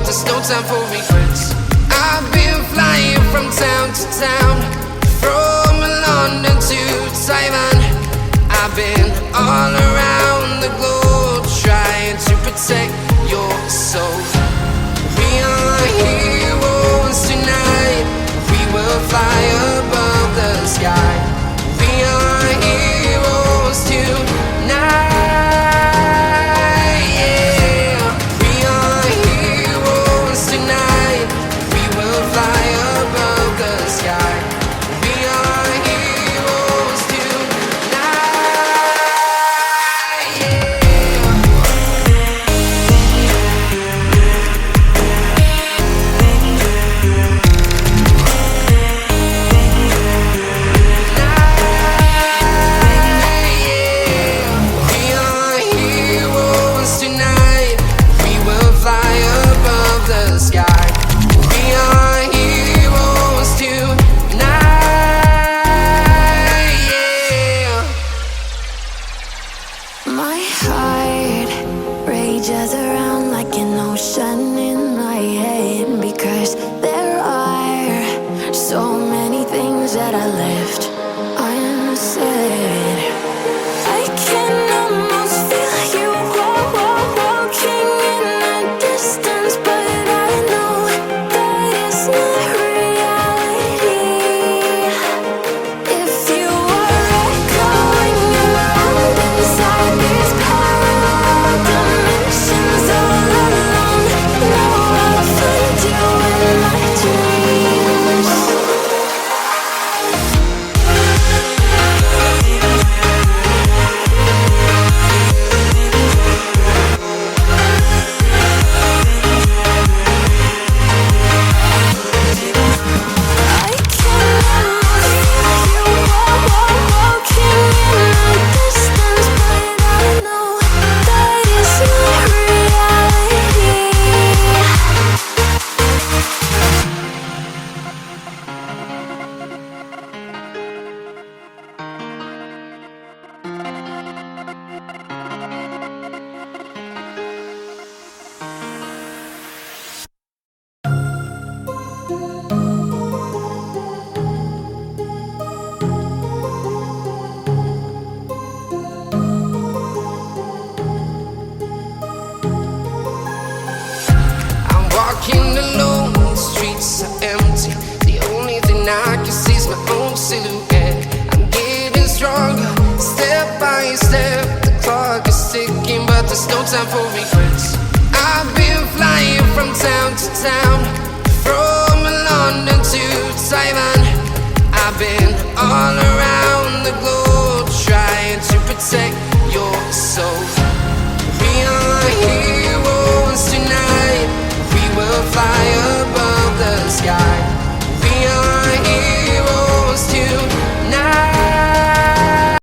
there's no time for regrets. I've been flying from town to town, from London to Taiwan. I've been all around the globe trying to protect your soul. We are heroes tonight. We will fly above the sky. We are heroes tonight. Yeah. We are heroes tonight. We will fly above the sky. We are heroes tonight. Yeah. My heart rages around like an ocean in my head, because there are so many things that I left unsaid. I can almost feel you walking in the distance, but I know that it's not reality. If you are echoing around inside these parallel dimensions all alone, know I'll find you in my dreams. I can almost feel you walking in the distance, but I know that it's not reality. I'm walking alone, the streets are empty. The only thing I can see is my own silhouette. I'm getting stronger, step by step. The clock is ticking, but there's no time for regrets. I've been flying from town to town, from London to Taiwan. I've been all around the globe trying to protect your soul. We are heroes tonight. We will fly